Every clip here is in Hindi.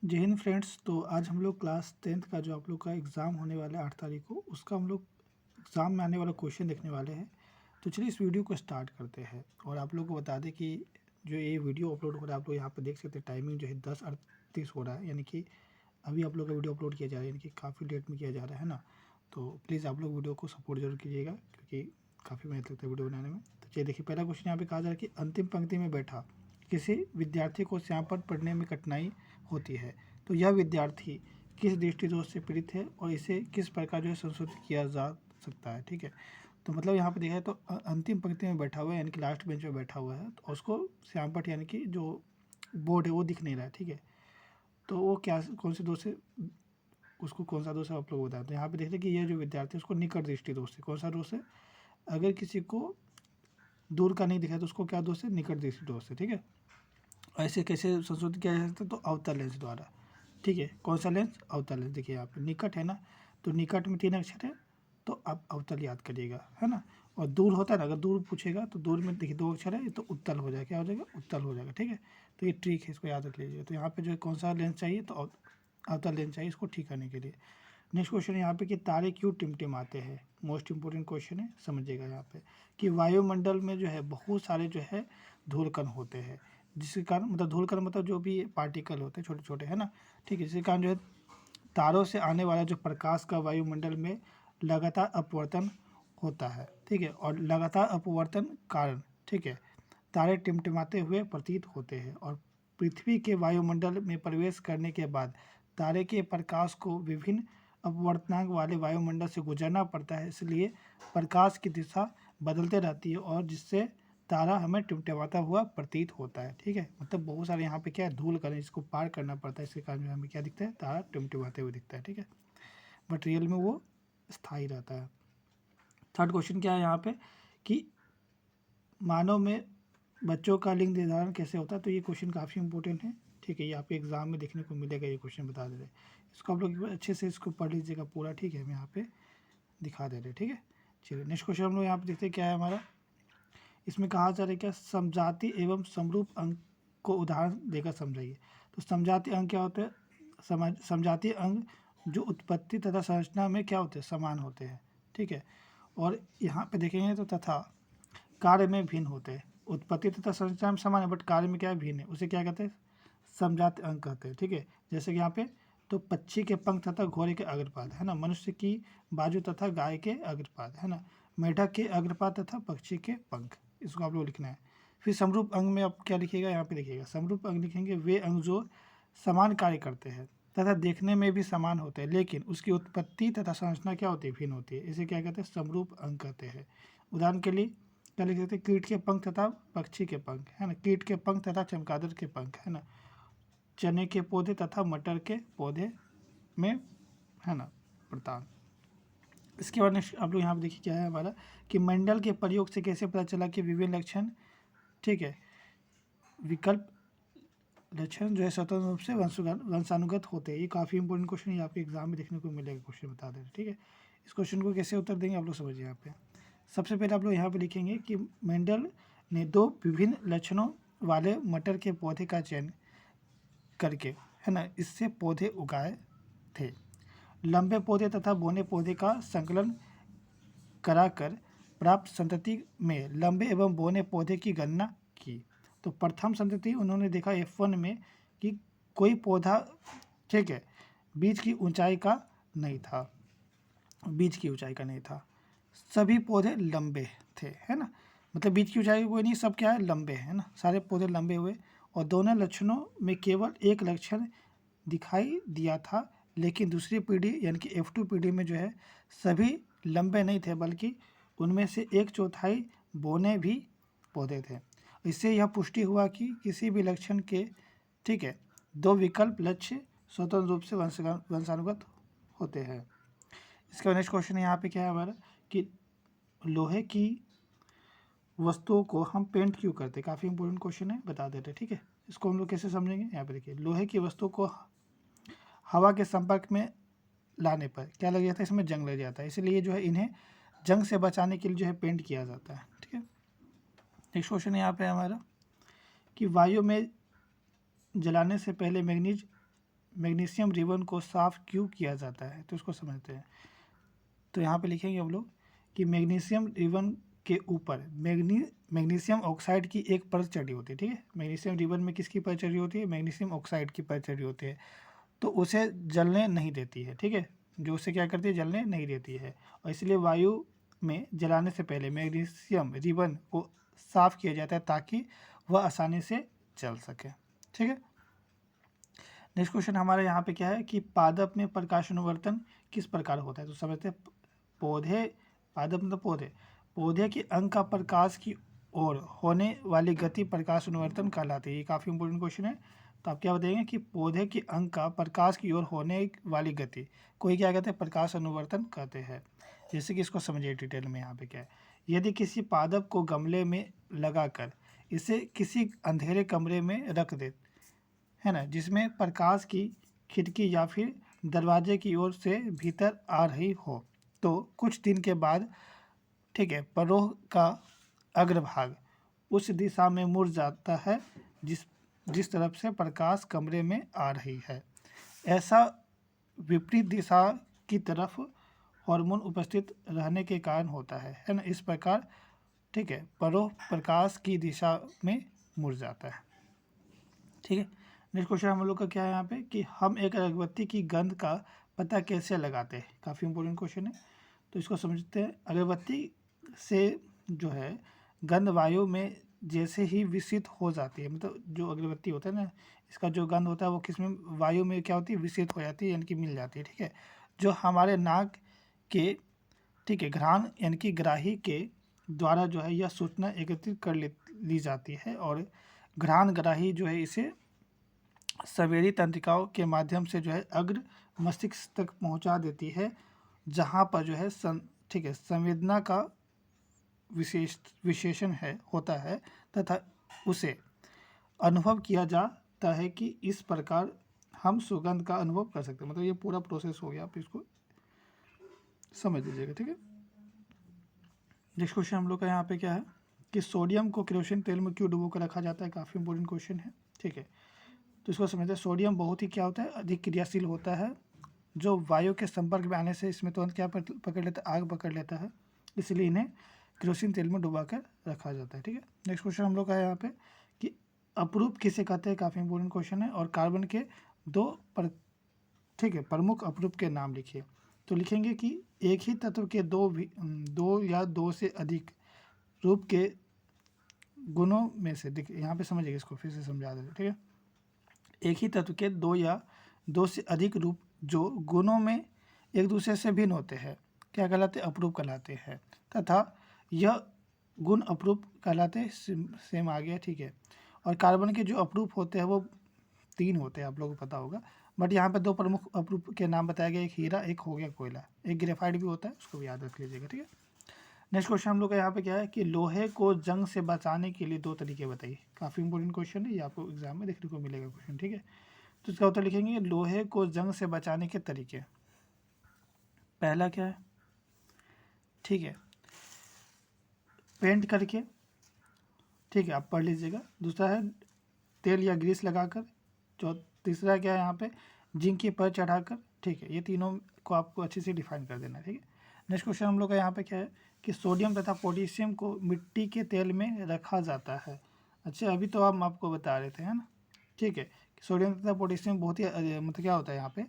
जय हिंद फ्रेंड्स। तो आज हम लोग क्लास 10th का जो आप लोग का एग्ज़ाम होने वाला है 8 तारीख को, उसका हम लोग एग्ज़ाम में आने वाला क्वेश्चन देखने वाले हैं। तो चलिए इस वीडियो को स्टार्ट करते हैं। और आप लोग को बता दें कि जो ये वीडियो अपलोड हो रहा है, आप लोग यहाँ पे देख सकते हैं टाइमिंग जो है 10:38 हो रहा है, यानी कि अभी आप लोग का वीडियो अपलोड किया जा रहा है, यानी कि काफ़ी लेट में किया जा रहा है ना। तो प्लीज़ आप लोग वीडियो को सपोर्ट जरूर कीजिएगा, क्योंकि काफ़ी मेहनत लगता है वीडियो बनाने में। तो चलिए देखिए, पहला क्वेश्चन यहाँ पे कहा जा रहा है कि अंतिम पंक्ति में बैठा किसी विद्यार्थी को श्यामपट्ट पढ़ने में कठिनाई होती है, तो यह विद्यार्थी किस दृष्टि दोष से पीड़ित है और इसे किस प्रकार जो है संशोधित किया जा सकता है। ठीक है, तो मतलब यहाँ पे देखा है तो अंतिम पंक्ति में बैठा हुआ है, यानी कि लास्ट बेंच में बैठा हुआ है, तो उसको श्यामपट्ट यानी कि जो बोर्ड है वो दिख नहीं रहा है। ठीक है, तो वो क्या कौन से दोष से उसको कौन सा दोष है आप लोग बताएं। तो यहाँ पे देखते हैं कि ये जो विद्यार्थी है उसको निकट दृष्टि दोष है। कौन सा दोष है? अगर किसी को दूर का नहीं दिखा तो उसको क्या दोष है? निकट दृष्टि दोष है। ठीक है, ऐसे कैसे संशोधित किया जा सकता है? तो अवतल लेंस द्वारा। ठीक है, कौन सा लेंस? अवतल लेंस। देखिए यहाँ पे निकट है ना, तो निकट में 3 अक्षर है, तो आप अवतल याद करिएगा, है ना। और दूर होता है ना, अगर दूर पूछेगा तो दूर में देखिए 2 अक्षर है, तो उत्तल हो जाएगा। क्या हो जाएगा? उत्तल हो जाएगा। ठीक है, तो ये ट्रिक है, इसको याद रख लीजिएगा। तो यहाँ पे जो है कौन सा लेंस चाहिए? तो अवतल लेंस चाहिए इसको ठीक करने के लिए। नेक्स्ट क्वेश्चन यहाँ पे कि तारे क्यों टिमटिमाते हैं? मोस्ट इंपोर्टेंट क्वेश्चन है, समझिएगा यहाँ पे कि वायुमंडल में जो है बहुत सारे जो है धूलकण होते हैं, जिसके कारण मतलब धूलकण मतलब जो भी पार्टिकल होते हैं छोटे छोटे, है ना। ठीक है, जिसके कारण जो है तारों से आने वाला जो प्रकाश का वायुमंडल में लगातार अपवर्तन होता है। ठीक है, और लगातार अपवर्तन कारण, ठीक है, तारे टिमटिमाते हुए प्रतीत होते हैं। और पृथ्वी के वायुमंडल में प्रवेश करने के बाद तारे के प्रकाश को विभिन्न अपवर्तनांक वाले वायुमंडल से गुजरना पड़ता है, इसलिए प्रकाश की दिशा बदलते रहती है और जिससे तारा हमें टिमटिमाता हुआ प्रतीत होता है। ठीक है, मतलब बहुत सारे यहाँ पे क्या है धूल कण, इसको पार करना पड़ता है, इसके कारण हमें क्या दिखता है? तारा टिमटिमाते हुए दिखता है। ठीक है, बट रियल में वो स्थायी रहता है। थर्ड क्वेश्चन क्या है यहाँ पे कि मानव में बच्चों का लिंग निर्धारण कैसे होता है? तो ये क्वेश्चन काफ़ी इंपॉर्टेंट है। ठीक है, ये आपके एग्जाम में देखने को मिलेगा, ये क्वेश्चन बता दे रहे। इसको आप लोग अच्छे से इसको पढ़ लीजिएगा पूरा। ठीक है, हम यहाँ पे दिखा दे रहे। ठीक है, चलिए नेक्स्ट क्वेश्चन हम लोग यहाँ पे देखते हैं क्या है हमारा। इसमें कहा जा रहा है क्या? समजाति एवं समरूप अंक को उदाहरण देकर समझाइए। तो समजाति अंक क्या होते हैं? समजातीय अंग जो उत्पत्ति तथा संरचना में क्या होते हैं? समान होते हैं। ठीक है, और यहाँ पे देखेंगे तो तथा कार्य में भिन्न होते हैं। उत्पत्ति तथा संरचना में समान है, बट कार्य में क्या है? भिन्न है। उसे क्या कहते हैं? समजात अंक कहते हैं। ठीक है, जैसे कि यहाँ पे तो पक्षी के पंख तथा घोड़े के अग्रपाद, है ना। मनुष्य की बाजू तथा गाय के अग्रपाद, है ना। मेढक के अग्रपाद तथा पक्षी के पंख, इसको आप लोग लिखना है। फिर समरूप अंग में आप क्या लिखिएगा? यहाँ पे लिखिएगा समरूप अंग लिखेंगे वे अंग जो समान कार्य करते हैं तथा देखने में भी समान होते हैं, लेकिन उसकी उत्पत्ति तथा संरचना क्या होती है? भिन्न होती है। इसे क्या कहते हैं? समरूप अंग कहते हैं। उदाहरण के लिए क्या लिख सकते हैं? कीट के पंख तथा पक्षी के पंख, है ना। कीट के पंख तथा चमगादड़ के पंख, है ना। चने के पौधे तथा मटर के पौधे में, है ना, प्रतान। इसके बाद नेक्स्ट आप लोग यहाँ पे देखिए क्या है हमारा कि मंडल के प्रयोग से कैसे पता चला कि विभिन्न लक्षण, ठीक है, विकल्प लक्षण जो है स्वतंत्र रूप से वंशानुगत होते हैं। ये काफ़ी इंपॉर्टेंट क्वेश्चन है, आपके एग्जाम में देखने को मिलेगा। क्वेश्चन बता दें, ठीक है। इस क्वेश्चन को कैसे उत्तर देंगे आप लोग समझिए। यहाँ पे सबसे पहले आप लोग यहाँ पे लिखेंगे कि मेंडल ने 2 विभिन्न लक्षणों वाले मटर के पौधे का चयन करके, है ना, इससे पौधे उगाए थे। लंबे पौधे तथा बौने पौधे का संकलन कराकर प्राप्त संतति में लंबे एवं बौने पौधे की गणना की। तो प्रथम संतति उन्होंने देखा F1 में कि कोई पौधा, ठीक है, बीज की ऊंचाई का नहीं था, बीज की ऊंचाई का नहीं था। सभी पौधे लंबे थे, है ना, मतलब बीज की ऊंचाई कोई नहीं, सब क्या है? लंबे, है ना, सारे पौधे लंबे हुए। और दोनों लक्षणों में केवल एक लक्षण दिखाई दिया था, लेकिन दूसरी पीढ़ी यानी कि F2 पीढ़ी में जो है सभी लंबे नहीं थे, बल्कि उनमें से 1/4 बौने भी पौधे थे। इससे यह पुष्टि हुआ कि किसी भी लक्षण के, ठीक है, 2 विकल्प लक्ष्य स्वतंत्र रूप से वंशानुगत होते हैं। इसका नेक्स्ट क्वेश्चन यहाँ पे क्या है हमारा कि लोहे की वस्तुओं को हम पेंट क्यों करते हैं? काफ़ी इंपॉर्टेंट क्वेश्चन है, बता देते हैं। ठीक है, इसको हम लोग कैसे समझेंगे? यहाँ पे देखिए, लोहे की वस्तु को हवा के संपर्क में लाने पर क्या लग जाता है? इसमें जंग लग जाता है, इसलिए जो है इन्हें जंग से बचाने के लिए जो है पेंट किया जाता है। ठीक है, नेक्स्ट क्वेश्चन यहाँ पे हमारा कि वायु में जलाने से पहले मैग्नीज मैग्नीशियम रिबन को साफ क्यों किया जाता है, तो इसको समझते हैं। तो यहाँ पे लिखेंगे हम लोग कि मैग्नीशियम रिबन के ऊपर मैग्नीशियम ऑक्साइड की एक परत चढ़ी होती है, ठीक है। मैग्नीशियम रिबन में किसकी परत चढ़ी होती है, मैग्नीशियम ऑक्साइड की परत चढ़ी होती है, तो उसे जलने नहीं देती है, ठीक है। जो उसे क्या करती है, जलने नहीं देती है, और इसलिए वायु में जलाने से पहले मैग्नीशियम रिबन को साफ किया जाता है ताकि वह आसानी से जल सके, ठीक है। नेक्स्ट क्वेश्चन हमारे यहाँ पे क्या है कि पादप में प्रकाश अनुवर्तन किस प्रकार होता है, तो समझते हैं। पौधे, पादप मतलब पौधे, पौधे के अंग का प्रकाश की ओर होने वाली गति प्रकाश अनुवर्तन कहलाती है। ये काफ़ी इंपॉर्टेंट क्वेश्चन है। तो आप क्या बताएंगे कि पौधे के अंग का प्रकाश की ओर होने वाली गति को ही क्या कहते हैं, प्रकाश अनुवर्तन कहते हैं। जैसे कि इसको समझिए डिटेल में। यहाँ पे क्या है, यदि किसी पादप को गमले में लगाकर इसे किसी अंधेरे कमरे में रख दे, है ना, जिसमें प्रकाश की खिड़की या फिर दरवाजे की ओर से भीतर आ रही हो, तो कुछ दिन के बाद, ठीक है, परोह का अग्रभाग उस दिशा में मुड़ जाता है जिस तरफ से प्रकाश कमरे में आ रही है। ऐसा विपरीत दिशा की तरफ हार्मोन उपस्थित रहने के कारण होता है ना। इस प्रकार, ठीक है, परोह प्रकाश की दिशा में मुड़ जाता है, ठीक है। नेक्स्ट क्वेश्चन हम लोग का क्या है यहाँ पे कि हम एक अगरबत्ती की गंध का पता कैसे लगाते हैं, काफ़ी इंपॉर्टेंट क्वेश्चन है। तो इसको समझते हैं। अगरबत्ती से जो है गंध वायु में जैसे ही विषित हो जाती है, मतलब जो अगरबत्ती होता है ना, इसका जो गंध होता है वो किस में, वायु में क्या होती है, विषित हो जाती है, यानी कि मिल जाती है, ठीक है। जो हमारे नाक के, ठीक है, घ्राण यानी कि ग्राही के द्वारा जो है यह सूचना एकत्रित कर ली जाती है, और घ्राण ग्राही जो है इसे संवेदी तंत्रिकाओं के माध्यम से जो है अग्र मस्तिष्क तक पहुंचा देती है, जहां पर जो है ठीक है, संवेदना का विशेषण है होता है, तथा उसे अनुभव किया जाता है कि इस प्रकार हम सुगंध का अनुभव कर सकते हैं। मतलब ये पूरा प्रोसेस हो गया, आप इसको समझ लीजिएगा, ठीक है। नेक्स्ट क्वेश्चन हम लोग का यहाँ पे क्या है कि सोडियम को केरोसिन तेल में क्यों डुबो कर रखा जाता है, काफ़ी इंपॉर्टेंट क्वेश्चन है, ठीक है। तो इसको समझते हैं। सोडियम बहुत ही क्या होता है, अधिक क्रियाशील होता है, जो वायु के संपर्क में आने से इसमें तुरंत क्या पकड़ लेता है, आग पकड़ लेता है, इसलिए इन्हें केरोसिन तेल में डुबा कर रखा जाता है, ठीक है। नेक्स्ट क्वेश्चन हम लोग का है यहाँ पे कि अपरूप किसे कहते हैं, काफ़ी इंपॉर्टेंट क्वेश्चन है। और कार्बन के ठीक है, प्रमुख अपरूप के नाम लिखिए। तो लिखेंगे कि एक ही तत्व के दो या दो से अधिक रूप के गुणों में से, देखिए यहाँ पे समझिएगा, इसको फिर से समझा देते, ठीक है। एक ही तत्व के दो या दो से अधिक रूप जो गुणों में एक दूसरे से भिन्न होते हैं क्या कहलाते हैं, अपरूप कहलाते हैं, तथा यह गुण अपरूप कहलाते, सेम आ गया, ठीक है। और कार्बन के जो अपरूप होते हैं वो 3 होते हैं, आप लोगों को पता होगा, बट यहाँ पे 2 प्रमुख अपरूप के नाम बताया गया, एक हीरा, एक हो गया कोयला, एक ग्रेफाइट भी होता है, उसको भी याद रख लीजिएगा, ठीक है। नेक्स्ट क्वेश्चन हम लोग का यहाँ पे क्या है कि लोहे को जंग से बचाने के लिए 2 तरीके बताइए, काफ़ी इंपॉर्टेंट क्वेश्चन है, ये आपको एग्जाम में देखने को मिलेगा क्वेश्चन, ठीक है। तो इसका उत्तर लिखेंगे लोहे को जंग से बचाने के तरीके। पहला क्या है, ठीक है, पेंट करके, ठीक है, आप पढ़ लीजिएगा। दूसरा है तेल या ग्रीस लगाकर। तीसरा क्या है यहाँ पे, जिंक की परत चढ़ाकर, ठीक है। ये तीनों को आपको अच्छे से डिफाइन कर देना है, ठीक है। नेक्स्ट क्वेश्चन हम लोग का यहाँ पे क्या है कि सोडियम तथा पोटेशियम को मिट्टी के तेल में रखा जाता है। अच्छा, अभी तो हम आपको बता रहे थे, है ना, ठीक है। सोडियम तथा पोटेशियम बहुत ही मतलब क्या होता है यहाँ पे,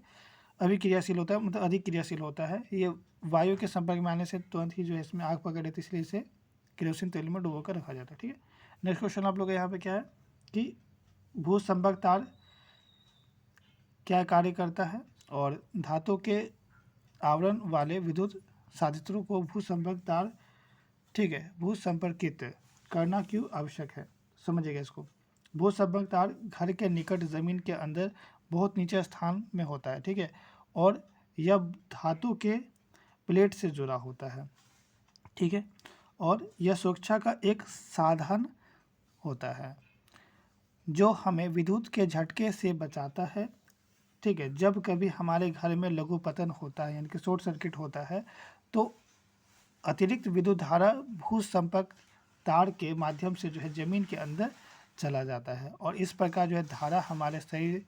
अभिक्रियाशील होता है, मतलब अधिक क्रियाशील होता है। ये वायु के संपर्क में आने से तुरंत ही जो है इसमें आग पकड़ लेती है, इसलिए इसे केरोसिन तेल में डुबो कर रखा जाता है, ठीक है। नेक्स्ट क्वेश्चन आप लोग यहाँ पे क्या है कि भूसंपर्क तार क्या कार्य करता है, और धातु के आवरण वाले विद्युत साधित्रों को भूसंपर्क तार, ठीक है, भूसंपर्कित करना क्यों आवश्यक है, समझिएगा इसको। भूसंपर्क तार घर के निकट जमीन के अंदर बहुत नीचे स्थान में होता है, ठीक है, और यह धातु के प्लेट से जुड़ा होता है, ठीक है, और यह सुरक्षा का एक साधन होता है जो हमें विद्युत के झटके से बचाता है, ठीक है। जब कभी हमारे घर में लघु पतन होता है, यानी कि शॉर्ट सर्किट होता है, तो अतिरिक्त विद्युत धारा भूसंपर्क तार के माध्यम से जो है जमीन के अंदर चला जाता है, और इस प्रकार जो है धारा हमारे शरीर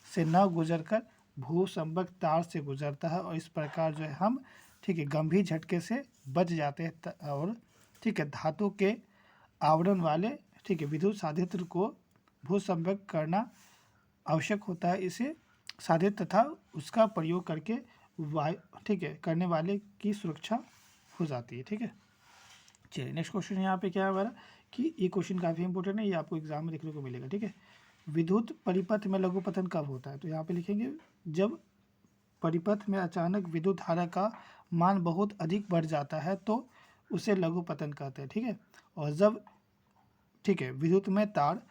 से न गुजरकर भूसंपर्क तार से गुजरता है और इस प्रकार जो है हम ठीक है गंभीर झटके से बच जाते हैं और ठीक है धातु के आवरण वाले ठीक है विद्युत साधित्र को भूसंपर्क करना आवश्यक होता है। इसे साधित तथा उसका प्रयोग करके वायु ठीक है करने वाले की सुरक्षा हो जाती है। ठीक है, चलिए नेक्स्ट क्वेश्चन यहाँ पे क्या है हमारा कि ये क्वेश्चन काफ़ी इंपॉर्टेंट है, ये आपको एग्जाम में देखने को मिलेगा। ठीक है, विद्युत परिपथ में लघु पतन कब होता है? तो यहाँ पे लिखेंगे जब परिपथ में अचानक विद्युत धारा का मान बहुत अधिक बढ़ जाता है तो उसे लघु पतन कहते हैं। ठीक है, और जब ठीक है विद्युत में तार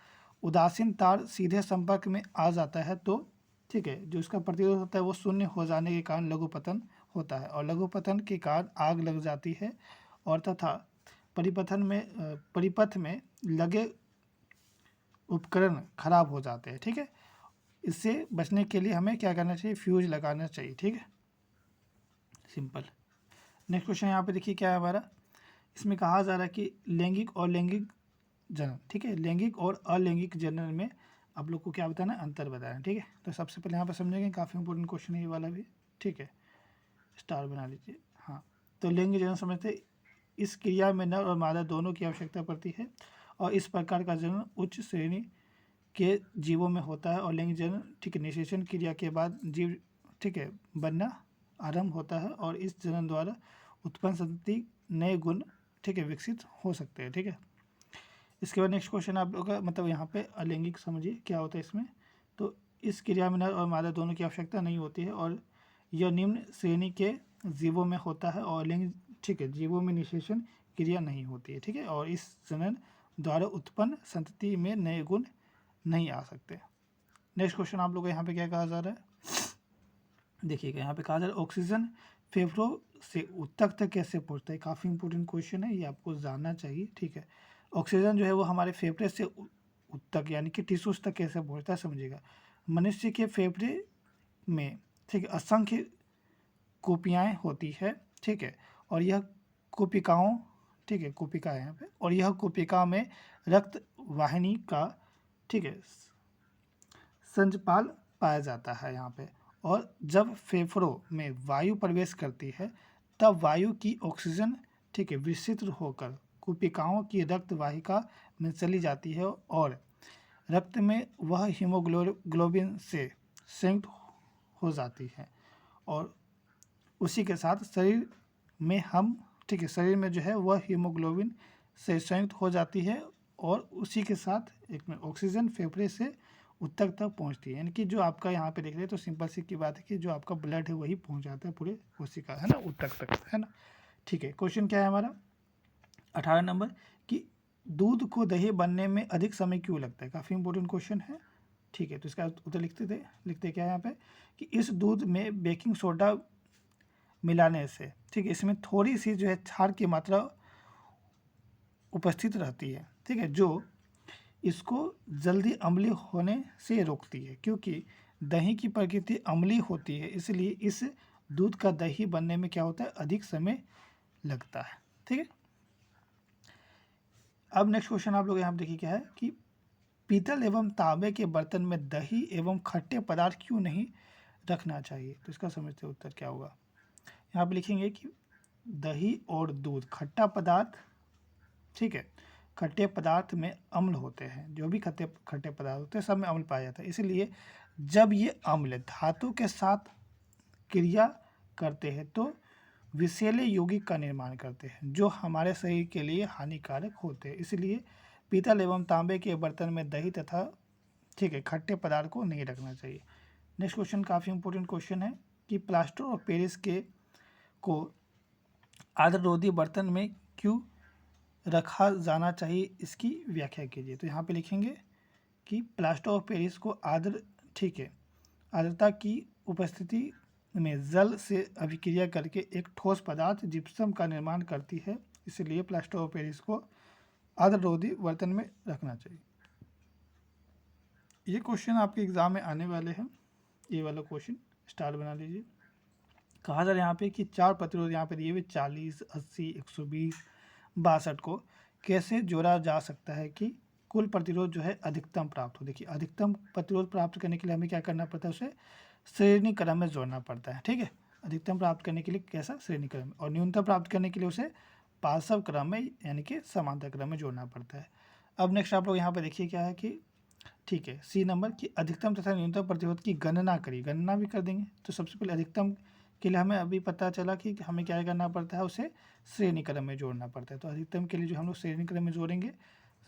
उदासीन तार सीधे संपर्क में आ जाता है तो ठीक है जो इसका प्रतिरोध होता है वो शून्य हो जाने के कारण लघु पतन होता है और लघु पतन के कारण आग लग जाती है और तथा परिपथ में लगे उपकरण खराब हो जाते हैं। ठीक है, इससे बचने के लिए हमें क्या करना चाहिए? फ्यूज लगाना चाहिए। ठीक है, सिंपल। नेक्स्ट क्वेश्चन यहाँ पे देखिए क्या है हमारा, इसमें कहा जा रहा है कि लैंगिक और लैंगिक जनन। ठीक है, लैंगिक और अलैंगिक जनन में आप लोग को क्या बताना है? अंतर बताना। ठीक है, तो सबसे पहले यहाँ पर समझेंगे, काफ़ी इंपॉर्टेंट क्वेश्चन है ये वाला भी। ठीक है, स्टार बना लीजिए। हाँ, तो लैंगिक जनन समझते, इस क्रिया में नर और मादा दोनों की आवश्यकता पड़ती है और इस प्रकार का जनन उच्च श्रेणी के जीवों में होता है और लैंगिक जनन ठीक है निषेचन क्रिया के बाद जीव ठीक है बनना आरंभ होता है और इस जनन द्वारा उत्पन्न संतति नए गुण ठीक है विकसित हो सकते हैं। ठीक है, इसके बाद नेक्स्ट क्वेश्चन आप लोग का मतलब यहाँ पे अलैंगिक समझिए क्या होता है इसमें। तो इस क्रिया में नर और मादा दोनों की आवश्यकता नहीं होती है और यह निम्न श्रेणी के जीवों में होता है और लैंगिक ठीक है जीवों में निषेचन क्रिया नहीं होती है। ठीक है, और इस जनन द्वारा उत्पन्न संतति में नए गुण नहीं आ सकते। नेक्स्ट क्वेश्चन आप लोग को यहाँ पे क्या कहा जा रहा है, देखिएगा यहाँ पे कहा जा रहा है ऑक्सीजन फेफड़ों से ऊतक तक कैसे पहुँचता है? काफ़ी इंपॉर्टेंट क्वेश्चन है, ये आपको जानना चाहिए। ठीक है, ऑक्सीजन जो है वो हमारे फेफड़े से ऊतक यानी कि टिश्यूज तक कैसे पहुँचता है समझिएगा। मनुष्य के फेफड़े में ठीक है असंख्य कोपियाएँ होती है। ठीक है, और यह कोपिकाओं ठीक है कोपिका है यहाँ पे, और यह कोपिका में रक्त वाहिनी का ठीक है संचपाल पाया जाता है यहाँ पे। और जब फेफड़ों में वायु प्रवेश करती है तब वायु की ऑक्सीजन ठीक है विस्तृत होकर कोशिकाओं की रक्त वाहिका में चली जाती है और रक्त में वह हीमोग्लोबिन से संयुक्त हो जाती है और उसी के साथ शरीर में हम ठीक है शरीर में जो है वह हीमोग्लोबिन से संयुक्त हो जाती है और उसी के साथ एक में ऑक्सीजन फेफड़े से ऊतक तक पहुंचती है। यानी कि जो आपका यहाँ पे देख रहे हैं तो सिंपल सी की बात है कि जो आपका ब्लड है वही पहुंच जाता है पूरे कोशिका है ना ऊतक तक है ना। ठीक है, क्वेश्चन क्या है हमारा 18 नंबर कि दूध को दही बनने में अधिक समय क्यों लगता है? काफ़ी इंपॉर्टेंट क्वेश्चन है। ठीक है, तो इसका उत्तर लिखते क्या है यहाँ पे कि इस दूध में बेकिंग सोडा मिलाने से ठीक है इसमें थोड़ी सी जो है क्षार की मात्रा उपस्थित रहती है। ठीक है, जो इसको जल्दी अम्लीय होने से रोकती है। क्योंकि दही की प्रकृति अम्लीय होती है इसलिए इस दूध का दही बनने में क्या होता है अधिक समय लगता है। ठीक है, अब नेक्स्ट क्वेश्चन आप लोग यहाँ पे देखिए क्या है कि पीतल एवं तांबे के बर्तन में दही एवं खट्टे पदार्थ क्यों नहीं रखना चाहिए? तो इसका समझते उत्तर क्या होगा। यहाँ पे लिखेंगे कि दही और दूध खट्टा पदार्थ ठीक है खट्टे पदार्थ में अम्ल होते हैं, जो भी खट्टे पदार्थ होते हैं सब में अम्ल पाया जाता है। इसलिए जब ये अम्ल धातु के साथ क्रिया करते हैं तो विषैले यौगिक का निर्माण करते हैं जो हमारे शरीर के लिए हानिकारक होते हैं। इसलिए पीतल एवं तांबे के बर्तन में दही तथा ठीक है खट्टे पदार्थ को नहीं रखना चाहिए। नेक्स्ट क्वेश्चन काफ़ी इंपॉर्टेंट क्वेश्चन है कि प्लास्टर ऑफ पेरिस को आर्द्ररोधी बर्तन में क्यों रखा जाना चाहिए, इसकी व्याख्या कीजिए। तो यहाँ पे लिखेंगे कि प्लास्टर ऑफ पेरिस को ठीक है आर्द्रता की उपस्थिति में जल से अभिक्रिया करके एक ठोस पदार्थ जिप्सम का निर्माण करती है, इसलिए प्लास्टर ऑफ पेरिस को आर्द्ररोधी बर्तन में रखना चाहिए। ये क्वेश्चन आपके एग्जाम में आने वाले हैं, ये वाला क्वेश्चन स्टार बना लीजिए। कहा जा रहा है यहाँ पे कि चार प्रतिरोध यहाँ पे दिए हुए 40, 80, 120, 62 को कैसे जोड़ा जा सकता है कि कुल प्रतिरोध जो है अधिकतम प्राप्त हो। देखिए अधिकतम प्रतिरोध प्राप्त करने के लिए हमें क्या करना पड़ता है, उसे श्रेणी क्रम में जोड़ना पड़ता है। ठीक है, अधिकतम प्राप्त करने के लिए कैसा, श्रेणी क्रम में, और न्यूनतम प्राप्त करने के लिए उसे पार्श्व क्रम में यानी कि समांतर क्रम में जोड़ना पड़ता है। अब नेक्स्ट आप लोग यहाँ पे देखिए क्या है कि ठीक है, सी नंबर की अधिकतम तथा न्यूनतम प्रतिरोध की गणना करिए। गणना भी कर देंगे। तो सबसे पहले अधिकतम के लिए हमें अभी पता चला कि हमें क्या करना पड़ता है, उसे श्रेणी क्रम में जोड़ना पड़ता है। तो अधिकतम के लिए जो हम लोग श्रेणी क्रम में जोड़ेंगे,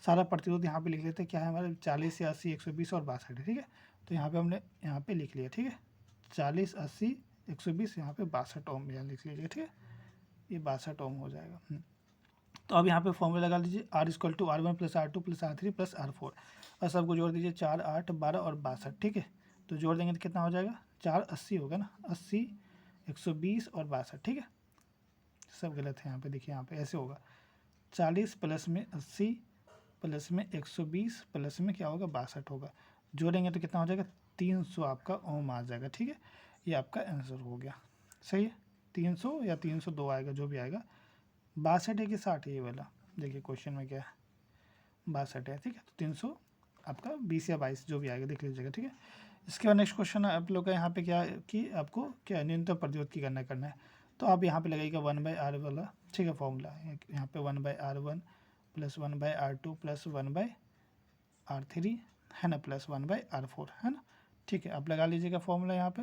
सारा प्रतिरोध यहाँ पे लिख लेते हैं। क्या है हमारे 40 या 80 120 और 62 है। ठीक है, तो यहाँ पे हमने यहाँ पे लिख लिया। ठीक है, 40 80 120 यहाँ पे 62 ओम यहाँ लिख लीजिए। ठीक है, ये 62 ओम हो जाएगा। तो अब यहाँ पे फॉर्मूला लगा लीजिए, R=R1 + R2 + R3 + R4 और सबको जोड़ दीजिए, 4 8 12 और 62। ठीक है, तो जोड़ देंगे तो कितना हो जाएगा, 4 80 होगा ना, 80 120 और 62। ठीक है, सब गलत है यहाँ पे, देखिए यहाँ पे ऐसे होगा, 40 प्लस में 80 प्लस में 120 प्लस में क्या होगा, 62 होगा। जोड़ेंगे तो कितना हो जाएगा, 300 आपका ओम आ जाएगा। ठीक है, ये आपका आंसर हो गया। सही है, 300 या 302 आएगा, जो भी आएगा। 62 है कि 60 है ये वाला, देखिए क्वेश्चन में क्या है, 62 है। ठीक है, तो 300 आपका 20 या 22 जो भी आएगा देख लीजिएगा। ठीक है, इसके बाद नेक्स्ट क्वेश्चन आप लोग का यहाँ पे क्या है कि आपको क्या न्यूनतम प्रतिरोध की गणना करना है। तो आप यहाँ पे लगाइएगा 1/R वाला। ठीक है, फॉर्मूला यहाँ पे 1/R1 + 1/R2 + 1/R3 है ना, + 1/R4 है ना। ठीक है, आप लगा लीजिएगा फॉर्मूला यहाँ पे,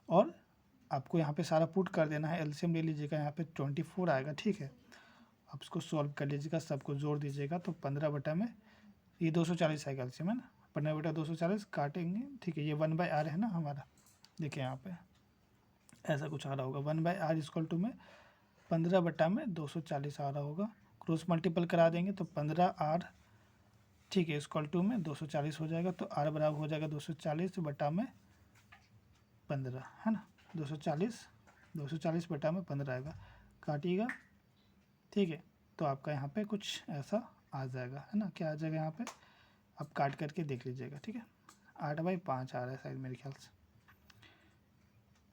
और आपको यहाँ पे सारा पुट कर देना है। एलसीएम ले लीजिएगा, यहाँ पे 24 आएगा। ठीक है, आप इसको सॉल्व कर लीजिएगा, सबको जोड़ दीजिएगा तो 15 बटा में ये 240 आएगा एलसीएम है ना, 15 बटा 240 काटेंगे। ठीक है, ये 1/R है ना हमारा, देखिए यहाँ पे ऐसा कुछ आ रहा होगा, 1/R = में 15 बटा में 240 आ रहा होगा। क्रॉस मल्टीपल करा देंगे तो 15R, ठीक है, = में 240 हो जाएगा। तो R बराबर हो जाएगा 240 बटा में 15 है ना, 240 बटा में 15 आएगा, काटिएगा। ठीक है, तो आपका यहाँ पे कुछ ऐसा आ जाएगा है ना, क्या आ जाएगा यहाँ पे, आप काट करके देख लीजिएगा। ठीक है, 8/5 आ रहा है शायद मेरे ख्याल से।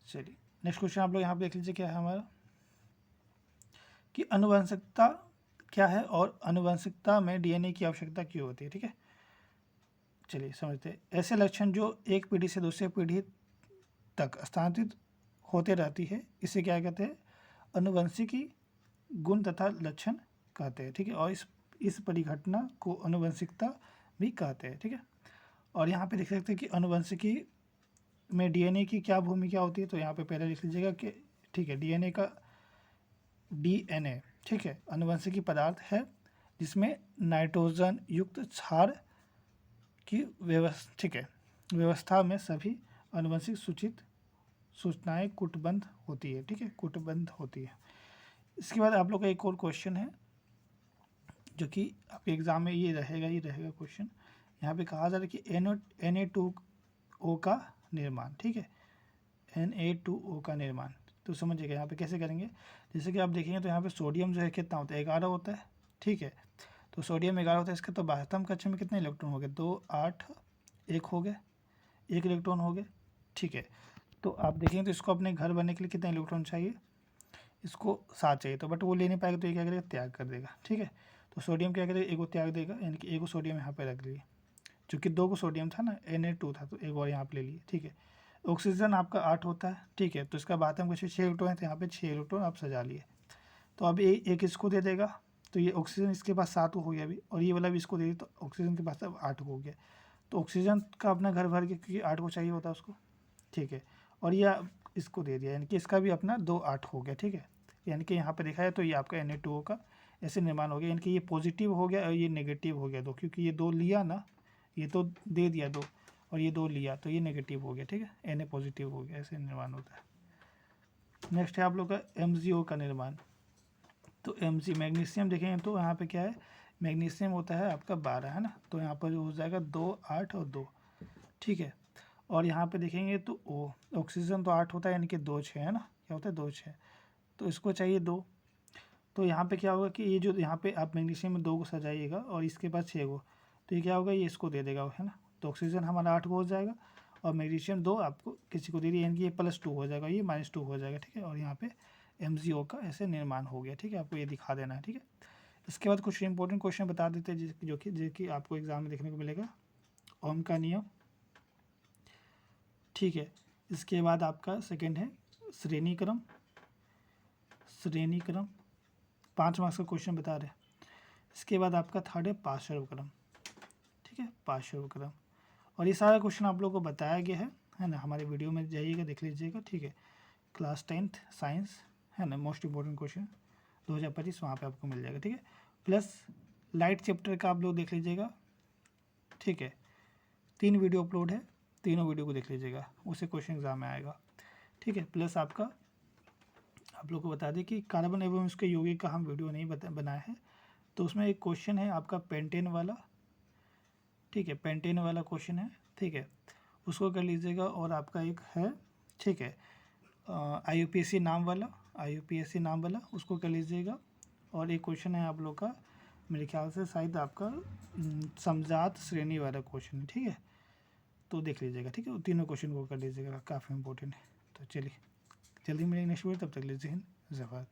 चलिए नेक्स्ट क्वेश्चन आप लोग यहाँ पे देख लीजिए, क्या है हमारा कि अनुवंशिकता क्या है और अनुवंशिकता में डीएनए की आवश्यकता क्यों होती है। ठीक है, चलिए समझते हैं। ऐसे लक्षण जो एक पीढ़ी से दूसरे पीढ़ी तक स्थानांतरित होते रहती है, इसे क्या कहते हैं, अनुवंशिकी गुण तथा लक्षण कहते हैं। ठीक है, और इस परिघटना को अनुवंशिकता भी कहते हैं। ठीक है, और यहाँ पे देख सकते हैं कि अनुवंशिकी में डीएनए की क्या भूमिका होती है। तो यहाँ पे पहले लिख लीजिएगा कि ठीक है, डीएनए ठीक है, अनुवंशिकी पदार्थ है जिसमें नाइट्रोजन युक्त क्षार की व्यवस्था में सभी अनुवंशिक सूचनाएं कूटबद्ध होती है। ठीक है, कूटबद्ध होती है। इसके बाद आप लोग का एक और क्वेश्चन है जो कि आपके एग्जाम में ये रहेगा क्वेश्चन। यहाँ पे कहा जा रहा है कि Na2O का निर्माण। ठीक है, Na2O का निर्माण, तो समझिएगा यहाँ पे कैसे करेंगे। जैसे कि आप देखेंगे तो यहाँ पे सोडियम जो है कितना होता है, 11 होता है। ठीक है, तो सोडियम 11 होता है, इसका तो बाह्यतम कक्षा में कितने इलेक्ट्रॉन हो गए, 2 8 1 हो गए, 1 इलेक्ट्रॉन हो गए। ठीक है, तो आप देखेंगे तो इसको अपने घर बनने के लिए कितने इलेक्ट्रॉन चाहिए, इसको 7 चाहिए। तो बट वो ले नहीं पाएगा, तो ये क्या करेगा, त्याग कर देगा। ठीक है, तो सोडियम क्या करेगा, 1 को त्याग देगा, यानी कि 1 को सोडियम यहाँ पे रख लिए, चूँकि 2 को सोडियम था ना, Na2 था, तो 1 और यहाँ पे ले लिए। ठीक है, ऑक्सीजन आपका 8 होता है। ठीक है, तो इसका बात में कुछ 6 इलेक्ट्रॉन है, तो यहाँ पे 6 इलेक्ट्रॉन आप सजा लिए। तो अब एक इसको दे देगा, तो ये ऑक्सीजन इसके पास 7 हो गया अभी, और ये वाला भी इसको दे दिया, तो ऑक्सीजन के पास अब 8 हो गया। तो ऑक्सीजन का अपना घर भर गया, क्योंकि 8 को चाहिए होता है उसको। ठीक है, और ये इसको दे दिया, यानी कि इसका भी अपना 2 8 हो गया। ठीक है, यानी कि यहाँ पे देखा है तो ये आपका Na2O का ऐसे निर्माण हो गया, यानी कि ये पॉजिटिव हो गया और ये नेगेटिव हो गया 2, क्योंकि ये 2 लिया ना, ये तो दे दिया 2 और ये 2 लिया, तो ये नेगेटिव हो गया। ठीक है, Na पॉजिटिव हो गया, ऐसे निर्माण होता है। नेक्स्ट है आप लोग का MgO का निर्माण। तो Mg मैग्नीशियम देखेंगे तो यहाँ पे क्या है, मैग्नीशियम होता है आपका 12 है ना, तो यहाँ पर जो हो जाएगा 2 8 और 2। ठीक है, और यहाँ पे देखेंगे तो O ऑक्सीजन तो 8 होता है, यानी कि 2 6 है ना, क्या होता है 2 6, तो इसको चाहिए 2। तो यहाँ पे क्या होगा कि ये जो यहाँ पे आप मैग्नीशियम में 2 को सजाइएगा और इसके बाद 6 को, तो ये क्या होगा, ये इसको दे देगा है ना। तो ऑक्सीजन हमारा 8 को हो जाएगा और मैग्नीशियम 2 आपको किसी को दे दिया, यानी कि ये +2 हो जाएगा, ये -2 हो जाएगा। ठीक है, और यहाँ पे MgO का ऐसे निर्माण हो गया। ठीक है, आपको ये दिखा देना है। ठीक है, इसके बाद कुछ इंपॉर्टेंट क्वेश्चन बता देते हैं जो कि आपको एग्जाम में देखने को मिलेगा। ओम का नियम, ठीक है। इसके बाद आपका सेकंड है श्रेणीक्रम, 5 मार्क्स का क्वेश्चन बता रहे हैं। इसके बाद आपका थर्ड है पार्श्वक्रम, ठीक है, पार्श्वक्रम। और ये सारा क्वेश्चन आप लोगों को बताया गया है ना, हमारे वीडियो में जाइएगा देख लीजिएगा, ठीक है। क्लास 10th साइंस है ना, मोस्ट इंपॉर्टेंट क्वेश्चन 2025 वहाँ पे आपको मिल जाएगा, ठीक है। प्लस लाइट चैप्टर का आप लोग देख लीजिएगा, ठीक है। 3 वीडियो अपलोड है, तीनों वीडियो को देख लीजिएगा, उससे क्वेश्चन एग्जाम में आएगा, ठीक है। प्लस आपका आप लोग को बता दें कि कार्बन एवं उसके यौगिक का हम वीडियो नहीं बनाया है, तो उसमें एक क्वेश्चन है आपका पेंटेन वाला, ठीक है, पेंटेन वाला क्वेश्चन है, ठीक है, उसको कर लीजिएगा। और आपका एक है, ठीक है, IUPAC नाम वाला उसको कर लीजिएगा। और एक क्वेश्चन है आप लोग का, मेरे ख्याल से शायद आपका समजात श्रेणी वाला क्वेश्चन है, ठीक है, तो देख लीजिएगा, ठीक है। तीनों क्वेश्चन को कर लीजिएगा, काफ़ी इंपॉर्टेंट है। तो चलिए जल्दी मिलेंगे नेक्स्ट वीडियो, तब तक लीजिए, जय हिंद, जय भारत।